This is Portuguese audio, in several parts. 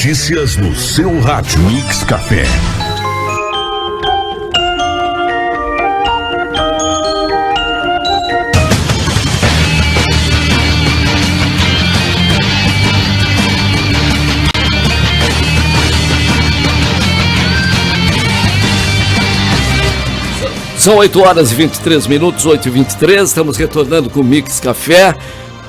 Notícias no seu rádio Mix Café. São 8 horas e 23 minutos, 8h23, estamos retornando com o Mix Café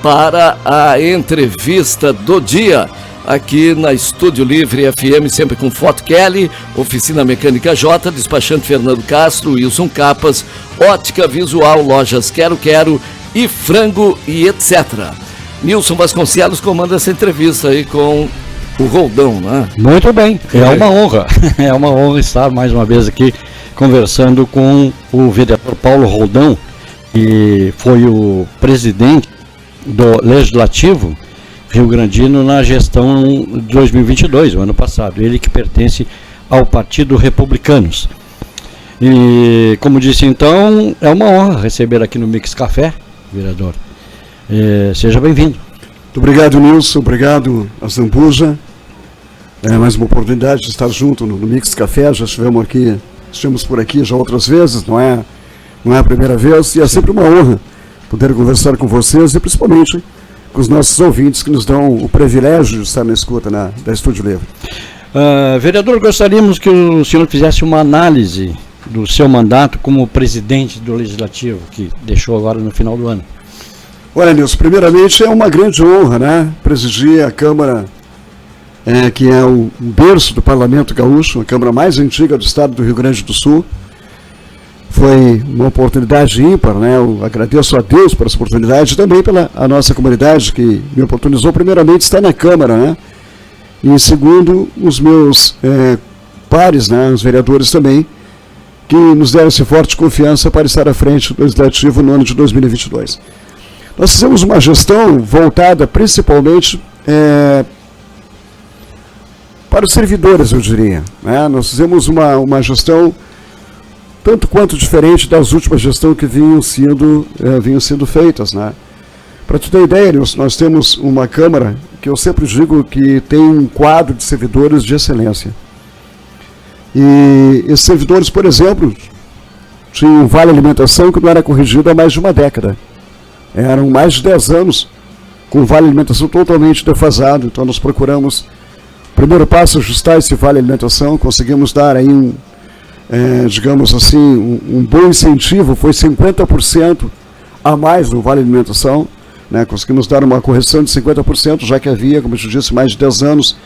para a entrevista do dia, aqui na Estúdio Livre FM, sempre com Foto Kelly, Oficina Mecânica J, Despachante Fernando Castro, Wilson Capas, Ótica Visual, Lojas Quero Quero e Frango e etc. Nilson Vasconcelos comanda essa entrevista aí com o Roldão, né? Muito bem, é uma honra estar mais uma vez aqui conversando com o vereador Paulo Roldão, que foi o presidente do Legislativo rio-grandino na gestão de 2022, o ano passado, ele que pertence ao Partido Republicanos. E, como disse então, é uma honra receber aqui no Mix Café, vereador. Seja bem-vindo. Muito obrigado, Nilson, obrigado a Zambuja. Mais uma oportunidade de estar junto no Mix Café, já estivemos por aqui já outras vezes, não é a primeira vez, e é sempre uma honra poder conversar com vocês e principalmente com os nossos ouvintes que nos dão o privilégio de estar na escuta da Estúdio Livre. Vereador, gostaríamos que o senhor fizesse uma análise do seu mandato como presidente do Legislativo, que deixou agora no final do ano. Olha, Nilson, primeiramente é uma grande honra, né, presidir a Câmara, que é o berço do Parlamento Gaúcho, a Câmara mais antiga do estado do Rio Grande do Sul. Foi uma oportunidade ímpar, né? Eu agradeço a Deus por essa oportunidade e também pela a nossa comunidade que me oportunizou, primeiramente, estar na Câmara, né? E segundo, os meus pares, né? Os vereadores também, que nos deram essa forte confiança para estar à frente do Legislativo no ano de 2022. Nós fizemos uma gestão voltada principalmente para os servidores, eu diria, né? Nós fizemos uma gestão tanto quanto diferente das últimas gestões que vinham sendo feitas, né? Para tu ter ideia, nós temos uma Câmara que eu sempre digo que tem um quadro de servidores de excelência. E esses servidores, por exemplo, tinham um vale alimentação que não era corrigido há mais de uma década. Eram mais de 10 anos com o vale alimentação totalmente defasado. Então nós procuramos, primeiro passo, ajustar esse vale alimentação, conseguimos dar aí digamos assim, um bom incentivo, foi 50% a mais no Vale Alimentação, né? Conseguimos dar uma correção de 50%, já que havia, como eu te disse, mais de 10 anos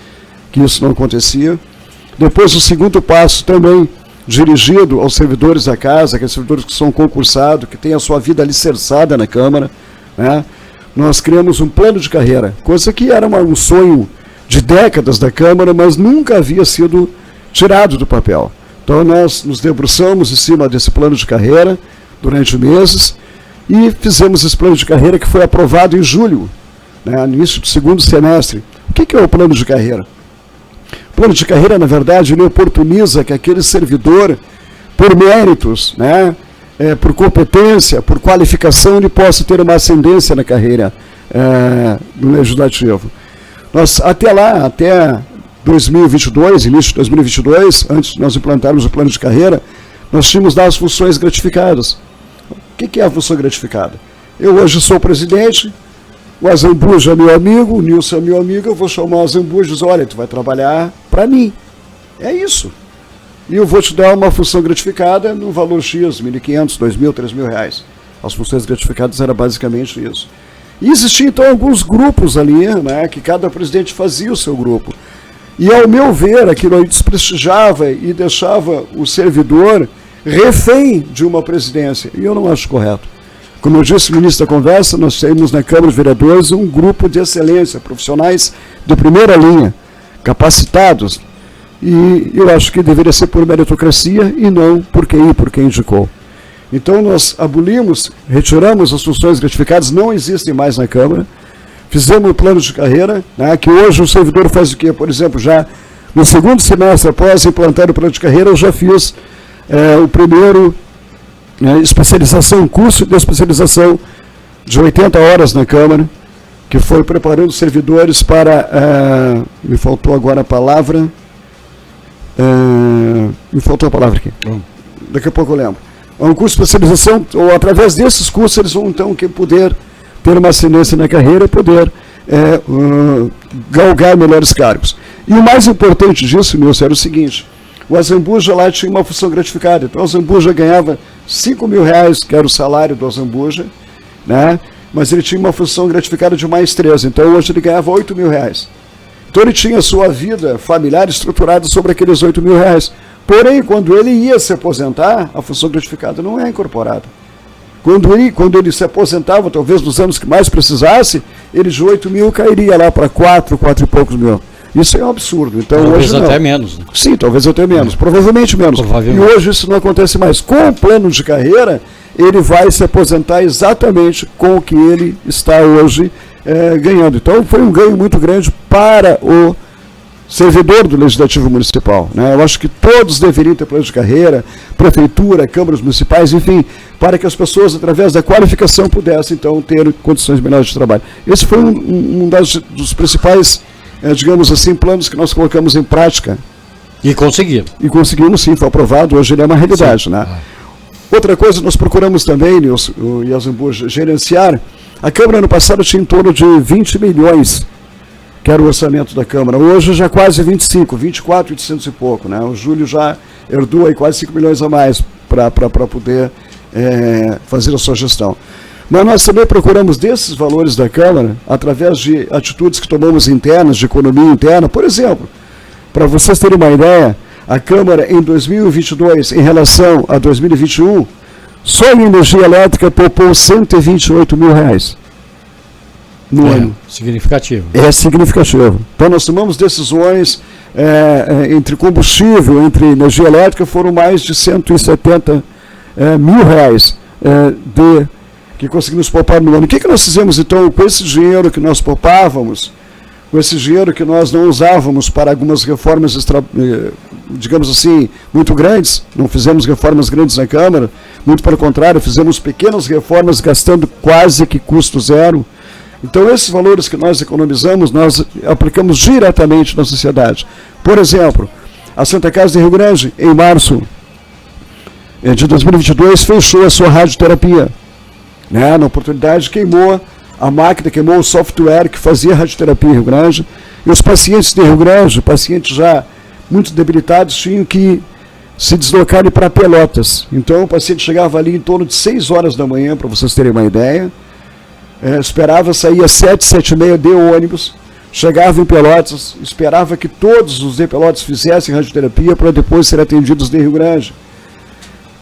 que isso não acontecia. Depois, o segundo passo também dirigido aos servidores da casa, aqueles servidores que são concursados, que têm a sua vida alicerçada na Câmara, né? Nós criamos um plano de carreira, coisa que era um sonho de décadas da Câmara, mas nunca havia sido tirado do papel. Então nós nos debruçamos em cima desse plano de carreira durante meses e fizemos esse plano de carreira que foi aprovado em julho, né, no início do segundo semestre. O que é o plano de carreira? O plano de carreira, na verdade, ele oportuniza que aquele servidor, por méritos, né, por competência, por qualificação, ele possa ter uma ascendência na carreira no Legislativo. Nós, até 2022, início de 2022, antes de nós implantarmos o plano de carreira, nós tínhamos lá as funções gratificadas. O que é a função gratificada? Eu hoje sou presidente, o Azambuja é meu amigo, o Nilson é meu amigo, eu vou chamar o Azambuja e dizer, olha, tu vai trabalhar para mim. É isso. E eu vou te dar uma função gratificada no valor X, R$ 1.500, R$ 2.000, R$ 3.000. As funções gratificadas era basicamente isso. E existiam então alguns grupos ali, né, que cada presidente fazia o seu grupo. E, ao meu ver, aquilo desprestigiava e deixava o servidor refém de uma presidência. E eu não acho correto. Como eu disse no início da conversa, nós temos na Câmara de Vereadores um grupo de excelência, profissionais de primeira linha, capacitados. E eu acho que deveria ser por meritocracia e não por quem indicou. Então nós abolimos, retiramos as funções gratificadas, não existem mais na Câmara. Fizemos um plano de carreira, né, que hoje o servidor faz o quê? Por exemplo, já no segundo semestre, após implantar o plano de carreira, eu já fiz o primeiro especialização, curso de especialização de 80 horas na Câmara, que foi preparando servidores para, me faltou agora a palavra, aqui, daqui a pouco eu lembro. É um curso de especialização, ou através desses cursos eles vão então poder ter uma ascendência na carreira e poder galgar melhores cargos. E o mais importante disso, Nilson, era o seguinte: o Azambuja lá tinha uma função gratificada. Então o Azambuja ganhava R$5.000, que era o salário do Azambuja, né? Mas ele tinha uma função gratificada de mais 3, então hoje ele ganhava R$8.000. Então ele tinha sua vida familiar estruturada sobre aqueles R$8.000. Porém, quando ele ia se aposentar, a função gratificada não é incorporada. Quando ele se aposentava, talvez nos anos que mais precisasse, ele de 8 mil cairia lá para 4 e poucos mil. Isso é um absurdo. Então, talvez hoje, até menos. Né? Sim, talvez até menos. Provavelmente menos. E hoje isso não acontece mais. Com o plano de carreira, ele vai se aposentar exatamente com o que ele está hoje ganhando. Então foi um ganho muito grande para o servidor do Legislativo Municipal, né? Eu acho que todos deveriam ter plano de carreira, prefeitura, câmaras municipais, enfim, para que as pessoas, através da qualificação, pudessem, então, ter condições melhores de trabalho. Esse foi um dos principais, digamos assim, planos que nós colocamos em prática. E conseguimos. E conseguimos, sim, foi aprovado, hoje ele é uma realidade, sim, né? Outra coisa, nós procuramos também, o Azambuja, gerenciar. A Câmara, ano passado, tinha em torno de 20 milhões, que era o orçamento da Câmara. Hoje já quase 24.800 e pouco, né? O Júlio já herdou aí quase 5 milhões a mais para poder fazer a sua gestão. Mas nós também procuramos desses valores da Câmara, através de atitudes que tomamos internas, de economia interna. Por exemplo, para vocês terem uma ideia, a Câmara em 2022, em relação a 2021, só em energia elétrica poupou R$128 mil no ano. Significativo. É significativo. Então nós tomamos decisões entre combustível, entre energia elétrica, foram mais de R$170 mil que conseguimos poupar no ano. O que nós fizemos então com esse dinheiro que nós poupávamos, com esse dinheiro que nós não usávamos para algumas reformas, digamos assim, muito grandes? Não fizemos reformas grandes na Câmara, muito pelo contrário, fizemos pequenas reformas gastando quase que custo zero. Então, esses valores que nós economizamos, nós aplicamos diretamente na sociedade. Por exemplo, a Santa Casa de Rio Grande, em março de 2022, fechou a sua radioterapia. Né? Na oportunidade, queimou a máquina, queimou o software que fazia radioterapia em Rio Grande. E os pacientes de Rio Grande, pacientes já muito debilitados, tinham que se deslocarem para Pelotas. Então, o paciente chegava ali em torno de 6 horas da manhã, para vocês terem uma ideia. Esperava sair às 7, 7h30 de ônibus, chegava em Pelotas, esperava que todos os de Pelotas fizessem radioterapia para depois serem atendidos de Rio Grande.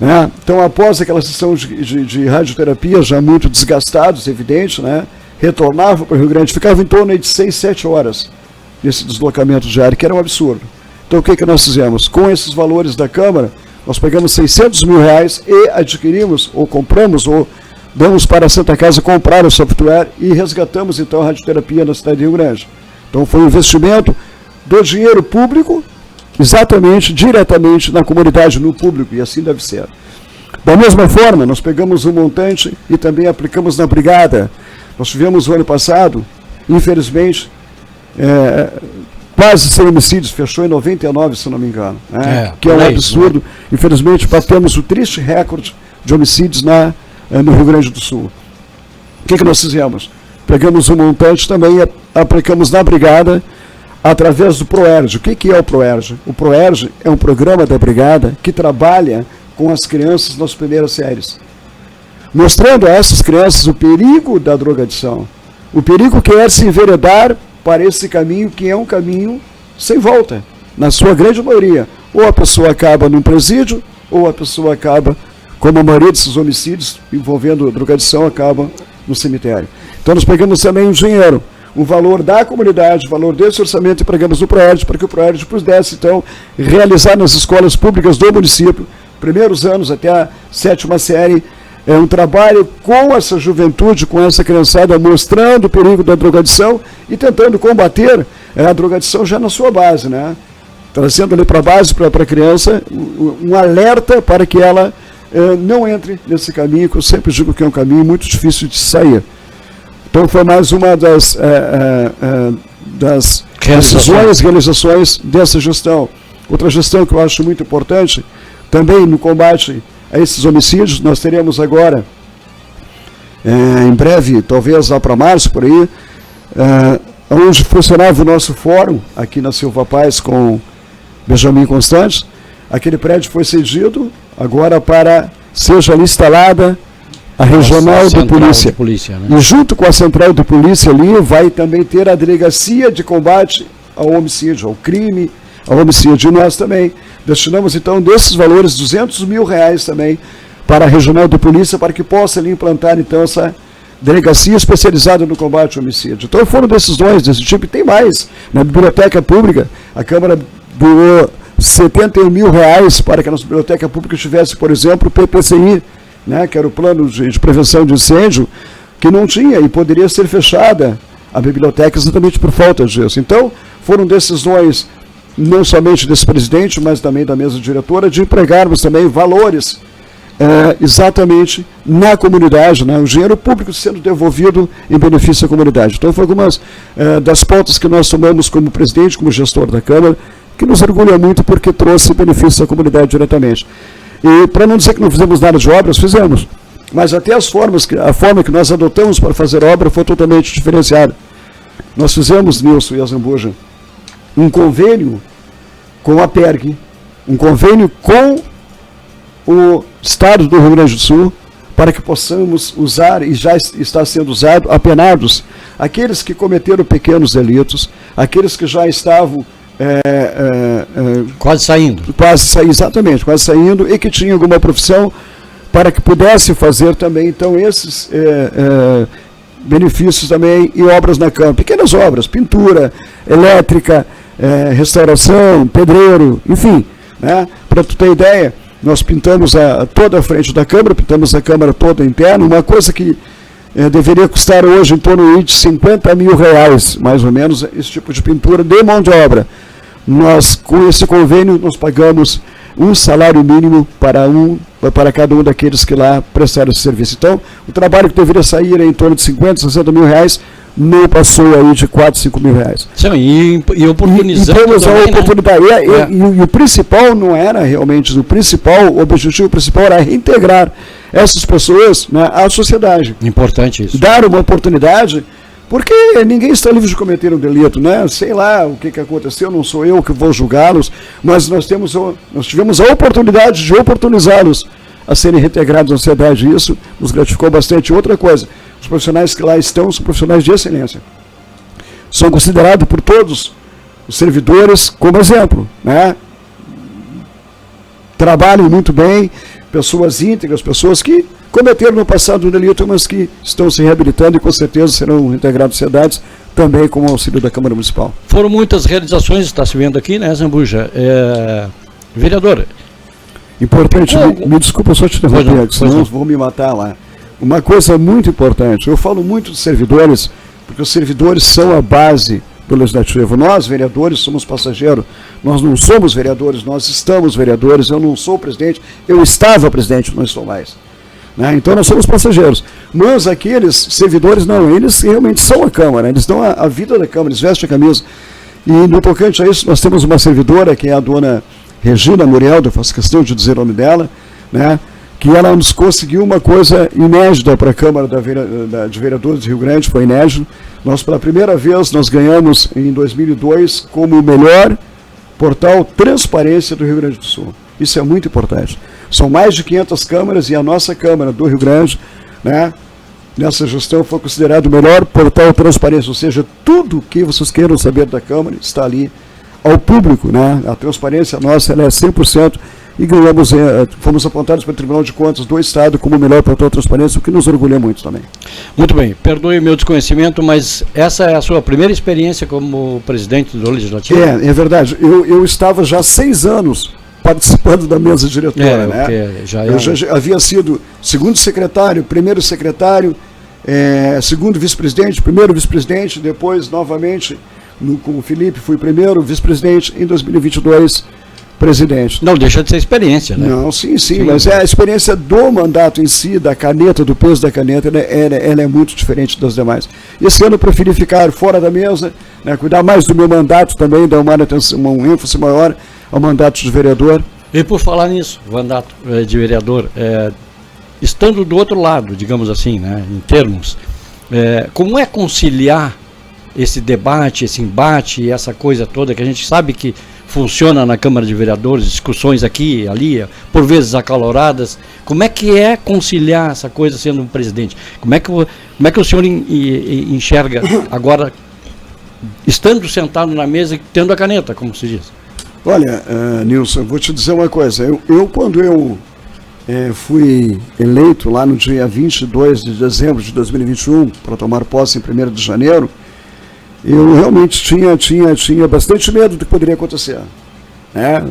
Né? Então, após aquela sessão de radioterapia, já muito desgastados, evidente, né? Retornavam para o Rio Grande, ficava em torno de 6, 7 horas nesse deslocamento diário, que era um absurdo. Então, o que nós fizemos? Com esses valores da Câmara, nós pegamos R$600 mil e adquirimos, ou compramos, ou damos para a Santa Casa comprar o software e resgatamos então a radioterapia na cidade de Rio Grande. Então foi um investimento do dinheiro público, exatamente, diretamente na comunidade, no público, e assim deve ser. Da mesma forma, nós pegamos um montante e também aplicamos na Brigada. Nós tivemos o ano passado, infelizmente, quase 100 homicídios, fechou em 99, se não me engano, né? Que é um absurdo. Infelizmente, batemos o triste recorde de homicídios no Rio Grande do Sul. O que nós fizemos? Pegamos um montante também e aplicamos na Brigada através do ProERG. O que é o ProERG? O ProERG é um programa da Brigada que trabalha com as crianças nas primeiras séries, mostrando a essas crianças o perigo da drogadição, o perigo que é se enveredar para esse caminho que é um caminho sem volta, na sua grande maioria. Ou a pessoa acaba num presídio, ou a pessoa acaba, como a maioria desses homicídios envolvendo drogadição, acaba no cemitério. Então nós pegamos também um dinheiro, um valor da comunidade, o valor desse orçamento, e pregamos no ProERG, para que o ProERG pudesse, então, realizar nas escolas públicas do município, primeiros anos até a 7ª série, um trabalho com essa juventude, com essa criançada, mostrando o perigo da drogadição e tentando combater a drogadição já na sua base, né? Trazendo ali para a base, para a criança, um alerta para que ela não entre nesse caminho, que eu sempre digo que é um caminho muito difícil de sair. Então foi mais uma das realizações dessa gestão. Outra gestão que eu acho muito importante, também no combate a esses homicídios, nós teremos agora, em breve, talvez lá para março, por aí, onde funcionava o nosso fórum, aqui na Silva Paz, com Benjamin Constantes, aquele prédio foi cedido agora para seja ali instalada a regional de polícia. Né? E junto com a central de polícia ali vai também ter a delegacia de combate ao homicídio, ao crime, ao homicídio. E nós também destinamos então desses valores R$200 mil também para a regional de polícia, para que possa ali implantar então essa delegacia especializada no combate ao homicídio. Então foram decisões desse tipo, e tem mais. Na biblioteca pública, a Câmara doou R$71 mil para que a nossa biblioteca pública tivesse, por exemplo, o PPCI, né, que era o plano de prevenção de incêndio, que não tinha e poderia ser fechada a biblioteca exatamente por falta disso. Então, foram decisões não somente desse presidente, mas também da mesa diretora, de empregarmos também valores exatamente na comunidade, né, o dinheiro público sendo devolvido em benefício à comunidade. Então, foram algumas das pautas que nós tomamos como presidente, como gestor da Câmara, que nos orgulha muito porque trouxe benefício à comunidade diretamente. E para não dizer que não fizemos nada de obras, fizemos. Mas até a forma que nós adotamos para fazer obra foi totalmente diferenciada. Nós fizemos, Nilson e Azambuja, um convênio com a PERG, um convênio com o Estado do Rio Grande do Sul, para que possamos usar, e já está sendo usado, apenados aqueles que cometeram pequenos delitos, aqueles que já estavam quase saindo, exatamente, quase saindo, e que tinha alguma profissão, para que pudesse fazer também então esses benefícios também e obras na Câmara, pequenas obras, pintura, elétrica, restauração, pedreiro, enfim, né? Para tu ter ideia, nós pintamos toda a frente da Câmara, pintamos a Câmara toda interna, uma coisa que deveria custar hoje em torno de R$50 mil, mais ou menos, esse tipo de pintura de mão de obra. Nós, com esse convênio, nós pagamos um salário mínimo para cada um daqueles que lá prestaram esse serviço. Então, o trabalho que deveria sair em torno de R$50, R$60 mil, não passou aí de R$4, R$5 mil. Sim, e oportunizando. E temos a oportunidade. Né? E o principal não era realmente, o objetivo principal era reintegrar essas pessoas, né, à sociedade. Importante isso. Dar uma oportunidade, porque ninguém está livre de cometer um delito, né? Sei lá o que aconteceu, não sou eu que vou julgá-los, mas nós tivemos a oportunidade de oportunizá-los a serem reintegrados na sociedade, e isso nos gratificou bastante. Outra coisa, os profissionais que lá estão são profissionais de excelência. São considerados por todos os servidores como exemplo, né? Trabalham muito bem, pessoas íntegras, pessoas que cometeram no passado um delito, mas que estão se reabilitando e com certeza serão integrados à sociedade, também com o auxílio da Câmara Municipal. Foram muitas realizações, está se vendo aqui, né, Zambuja? Vereadora. Importante, me desculpa só te interromper, senão vou me matar lá. Uma coisa muito importante, eu falo muito dos servidores, porque os servidores são a base do Legislativo. Nós, vereadores, somos passageiros, nós não somos vereadores, nós estamos vereadores, eu não sou presidente, eu estava presidente, não estou mais. Né? Então nós somos passageiros. Mas aqueles servidores, não, eles realmente são a Câmara, eles dão a vida da Câmara, eles vestem a camisa. E no tocante a isso, nós temos uma servidora, que é a dona Regina Muriel, eu faço questão de dizer o nome dela, né? Que ela nos conseguiu uma coisa inédita para a Câmara de Vereadores de Rio Grande, foi inédito. Nós, pela primeira vez, nós ganhamos em 2002 como o melhor portal transparência do Rio Grande do Sul. Isso é muito importante. São mais de 500 câmaras e a nossa Câmara do Rio Grande, né, nessa gestão foi considerado o melhor portal transparência, ou seja, tudo que vocês queiram saber da Câmara está ali ao público, né? A transparência nossa ela é 100%. E ganhamos, fomos apontados pelo Tribunal de Contas do Estado como o melhor portal de transparência, o que nos orgulha muito também. Muito bem, perdoe o meu desconhecimento, mas essa é a sua primeira experiência como presidente do Legislativo? É verdade. Eu estava já há 6 anos participando da mesa diretora, né? Eu já havia sido segundo secretário, primeiro secretário, segundo vice-presidente, primeiro vice-presidente, depois novamente com o Felipe fui primeiro vice-presidente. Em 2022 presidente. Não deixa de ser experiência, né? Não, sim, mas a experiência do mandato em si, da caneta, do peso da caneta, ela é muito diferente das demais. Esse ano eu preferi ficar fora da mesa, né, cuidar mais do meu mandato também, dar uma ênfase maior ao mandato de vereador. E por falar nisso, mandato de vereador, estando do outro lado, digamos assim, né, em termos, como é conciliar esse debate, esse embate, essa coisa toda que a gente sabe que funciona na Câmara de Vereadores, discussões aqui e ali, por vezes acaloradas. Como é que é conciliar essa coisa sendo um presidente? Como é que o senhor enxerga agora, estando sentado na mesa e tendo a caneta, como se diz? Olha, Nilson, eu vou te dizer uma coisa. Quando eu fui eleito lá no dia 22 de dezembro de 2021, para tomar posse em 1º de janeiro, eu realmente tinha bastante medo do que poderia acontecer.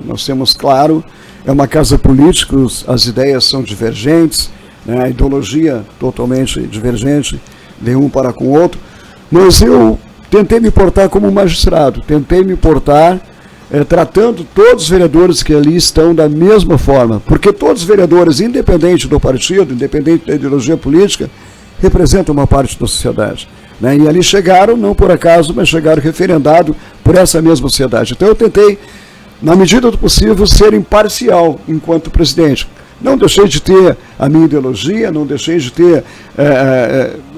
Nós temos, claro, é uma casa política, as ideias são divergentes, né, a ideologia totalmente divergente de um para com o outro, mas eu tentei me portar como um magistrado, tentei me portar tratando todos os vereadores que ali estão da mesma forma, porque todos os vereadores, independente do partido, independente da ideologia política, representam uma parte da sociedade. Né? E ali chegaram, não por acaso, mas chegaram referendado por essa mesma sociedade. Então eu tentei, na medida do possível, ser imparcial enquanto presidente. Não deixei de ter a minha ideologia, não deixei de ter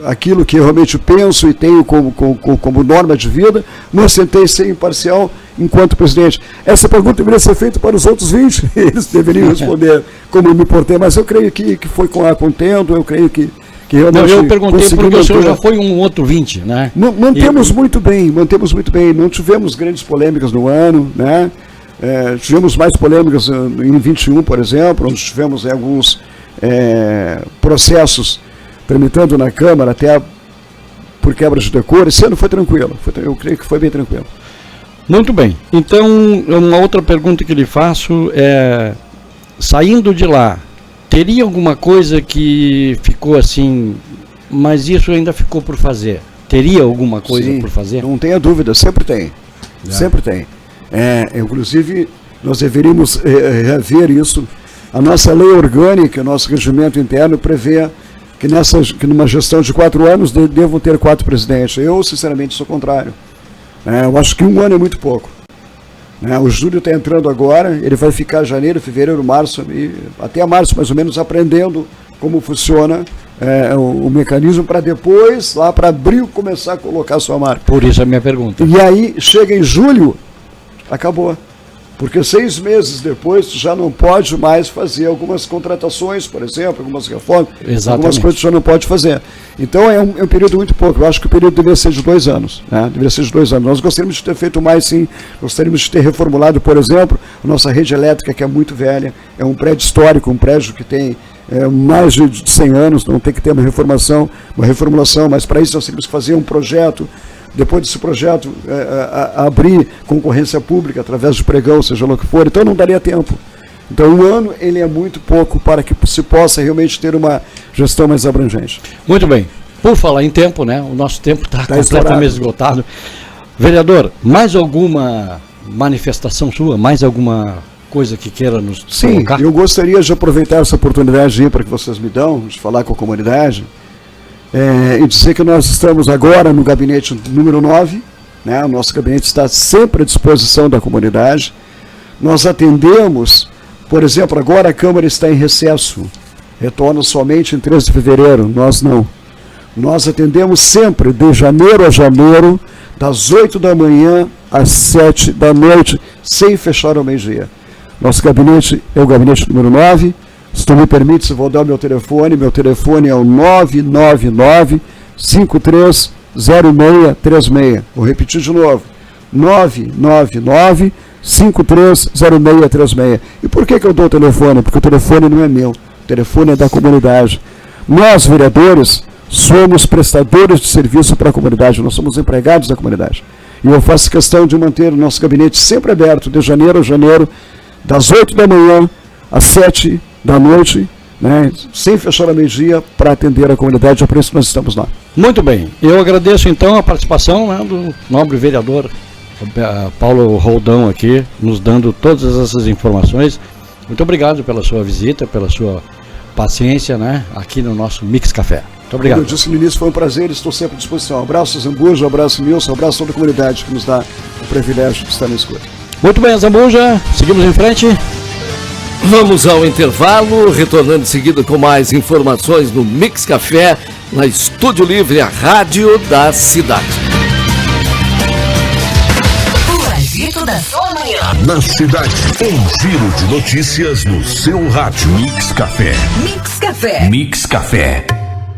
aquilo que eu realmente penso e tenho como norma de vida, mas tentei ser imparcial enquanto presidente. Essa pergunta deveria ser feita para os outros 20, eles deveriam responder como eu me portei, mas eu creio que foi contendo, eu creio que realmente... Eu perguntei porque o senhor já foi um outro 20, né? Mantemos muito bem, não tivemos grandes polêmicas no ano, né? Tivemos mais polêmicas em 21, por exemplo, onde tivemos alguns processos tramitando na Câmara, até por quebra de decoro. Esse ano foi tranquilo, eu creio que foi bem tranquilo. Muito bem. Então, uma outra pergunta que lhe faço é, saindo de lá, teria alguma coisa que ficou assim, mas isso ainda ficou por fazer? Teria alguma coisa por fazer? Não tenha dúvida, sempre tem. Sempre tem. Inclusive, nós deveríamos rever isso. A nossa lei orgânica, o nosso regimento interno prevê que numa gestão de 4 anos devam ter 4 presidentes. Eu, sinceramente, sou contrário. Eu acho que 1 ano é muito pouco. O Júlio está entrando agora, ele vai ficar janeiro, fevereiro, março, até março mais ou menos, aprendendo como funciona o mecanismo, para depois, lá para abril, começar a colocar a sua marca. Por isso a minha pergunta. E aí, chega em julho, acabou. Porque 6 meses depois, tu já não pode mais fazer algumas contratações, por exemplo, algumas reformas, algumas coisas tu já não pode fazer. Então é um período muito pouco. Eu acho que o período deveria ser de 2 anos. Deveria ser de 2 anos. Nós gostaríamos de ter feito mais, sim. Gostaríamos de ter reformulado, por exemplo, a nossa rede elétrica, que é muito velha. É um prédio histórico, um prédio que tem mais de 100 anos, não tem que ter uma reformulação, mas para isso nós teríamos que fazer um projeto. Depois desse projeto, abrir concorrência pública através de pregão, seja lá o que for, então não daria tempo. Então 1 ano ele é muito pouco para que se possa realmente ter uma gestão mais abrangente. Muito bem. Por falar em tempo, né? O nosso tempo está completamente esgotado. Vereador, mais alguma manifestação sua? Mais alguma coisa que queira nos colocar? Sim, eu gostaria de aproveitar essa oportunidade para que vocês me dão, de falar com a comunidade. E dizer que nós estamos agora no gabinete número 9, né? O nosso gabinete está sempre à disposição da comunidade. Nós atendemos, por exemplo, agora a Câmara está em recesso, retorna somente em 13 de fevereiro, nós não. Nós atendemos sempre, de janeiro a janeiro, das 8 da manhã às 7 da noite, sem fechar ao meio-dia. Nosso gabinete é o gabinete número 9. Se tu me permite, eu vou dar o meu telefone é o 999-530636. Vou repetir de novo, 999-530636. E por que eu dou o telefone? Porque o telefone não é meu, o telefone é da comunidade. Nós, vereadores, somos prestadores de serviço para a comunidade, nós somos empregados da comunidade. E eu faço questão de manter o nosso gabinete sempre aberto, de janeiro a janeiro, das 8 da manhã às 7 da noite, né, sem fechar a meio-dia, para atender a comunidade. É por isso que nós estamos lá. Muito bem. Eu agradeço então a participação, né, do nobre vereador Paulo Roldão aqui, nos dando todas essas informações. Muito obrigado pela sua visita, pela sua paciência, né, aqui no nosso Mix Café. Muito obrigado. Como eu disse no início, foi um prazer, estou sempre à disposição. Abraço, Zambuja, abraço, Nilson, abraço a toda a comunidade que nos dá o privilégio de estar na escuta. Muito bem, Zambuja, seguimos em frente. Vamos ao intervalo, retornando em seguida com mais informações no Mix Café, na Estúdio Livre, a rádio da cidade. O agito da sua manhã. Na cidade, um giro de notícias no seu rádio. Mix Café. Mix Café. Mix Café.